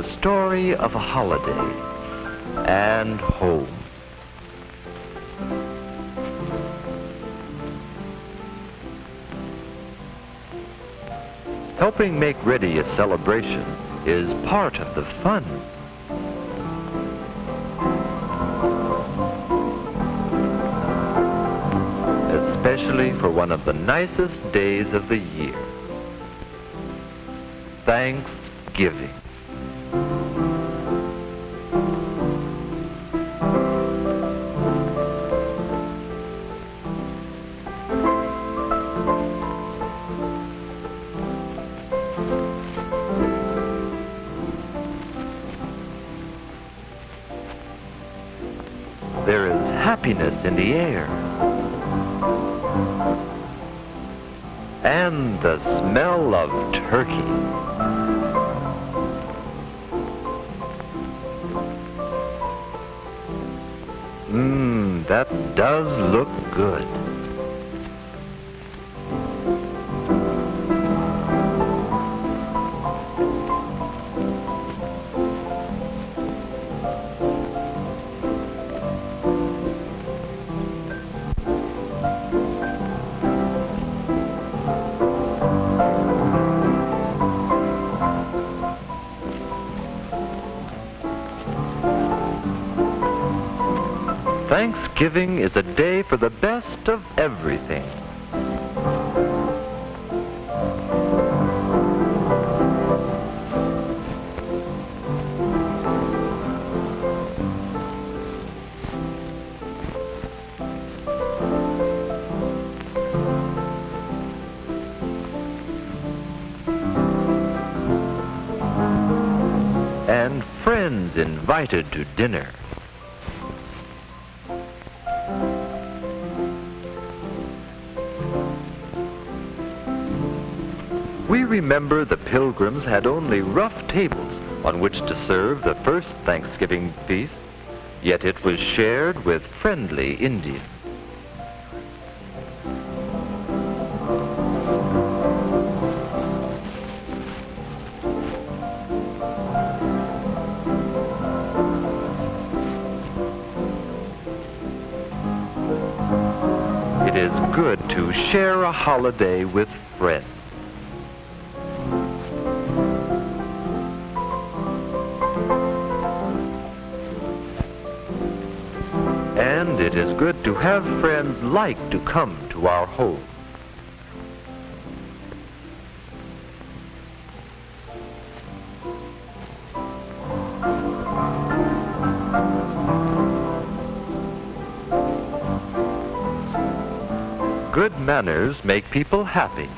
the story of a holiday and home. Helping make ready a celebration is part of the fun. Especially for one of the nicest days of the year, Thanksgiving. There is happiness in the air, and the smell of turkey. That does look good. Thanksgiving is a day for the best of everything. And friends invited to dinner. We remember the Pilgrims had only rough tables on which to serve the first Thanksgiving feast, yet it was shared with friendly Indians. It is good to share a holiday with friends. And it is good to have friends like to come to our home. Good manners make people happy,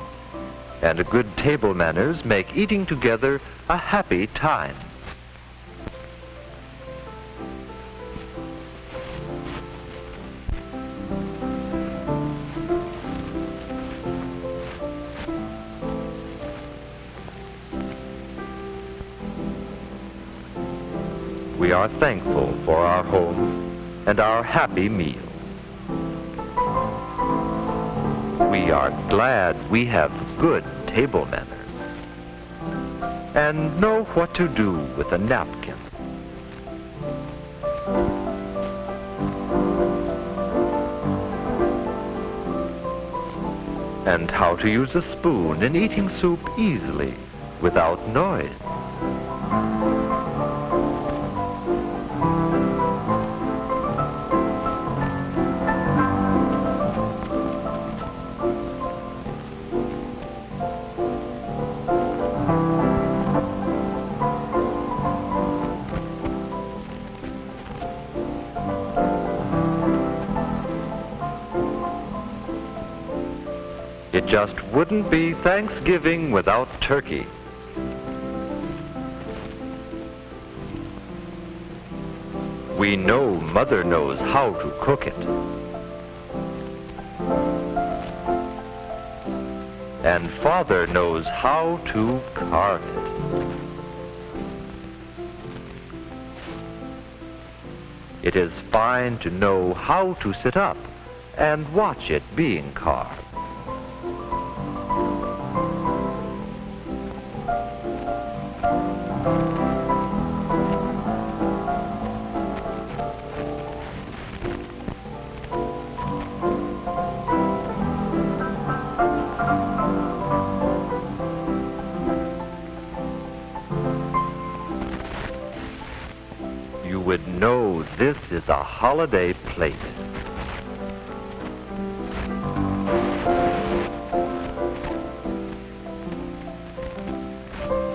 and good table manners make eating together a happy time. We are thankful for our home and our happy meal. We are glad we have good table manners and know what to do with a napkin. And how to use a spoon in eating soup easily without noise. It just wouldn't be Thanksgiving without turkey. We know Mother knows how to cook it. And Father knows how to carve it. It is fine to know how to sit up and watch it being carved. This is a holiday plate.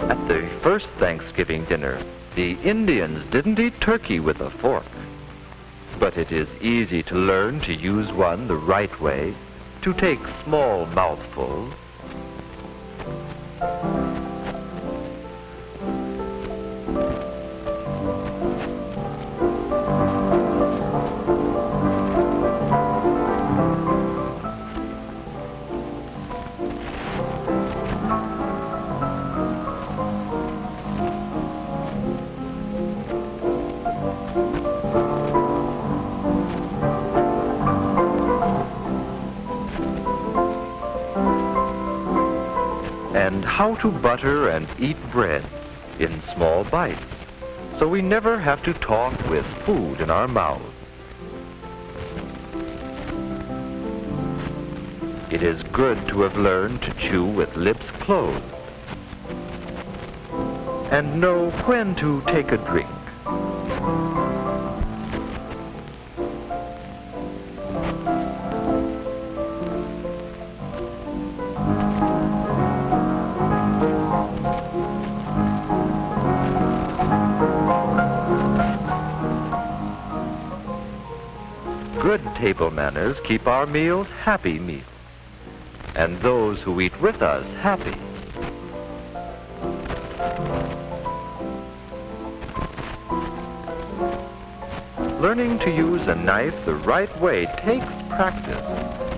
At the first Thanksgiving dinner, the Indians didn't eat turkey with a fork. But it is easy to learn to use one the right way, to take small mouthfuls. And how to butter and eat bread in small bites, so we never have to talk with food in our mouths. It is good to have learned to chew with lips closed and know when to take a drink. Good table manners keep our meals happy meals, and those who eat with us happy. Learning to use a knife the right way takes practice,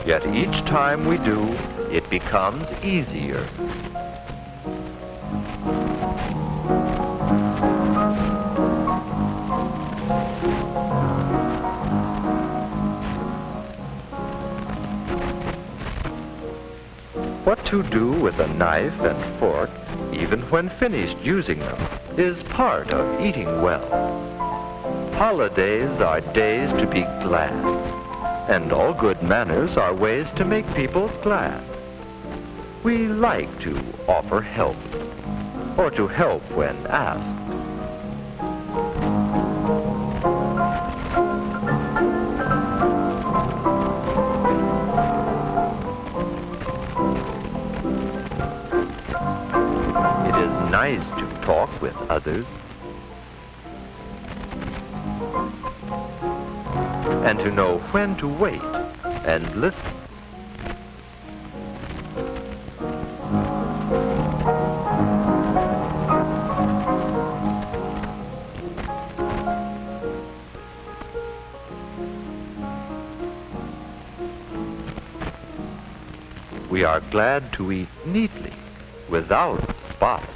yet each time we do, it becomes easier. What to do with a knife and fork, even when finished using them, is part of eating well. Holidays are days to be glad, and all good manners are ways to make people glad. We like to offer help, or to help when asked. Nice to talk with others and to know when to wait and listen. We are glad to eat neatly, without spots.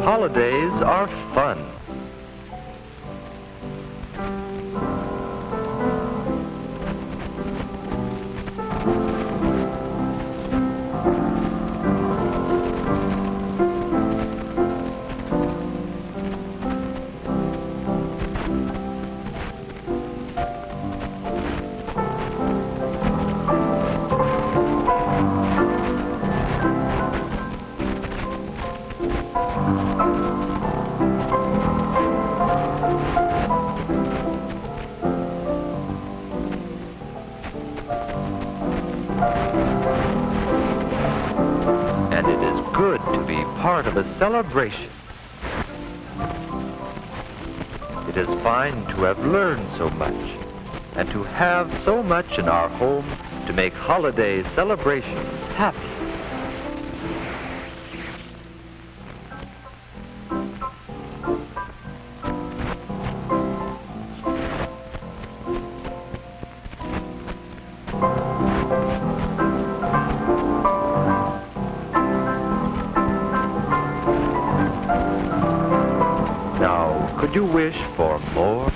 Holidays are fun. And it is good to be part of a celebration. It is fine to have learned so much and to have so much in our home to make holiday celebrations happy. Now, could you wish for more?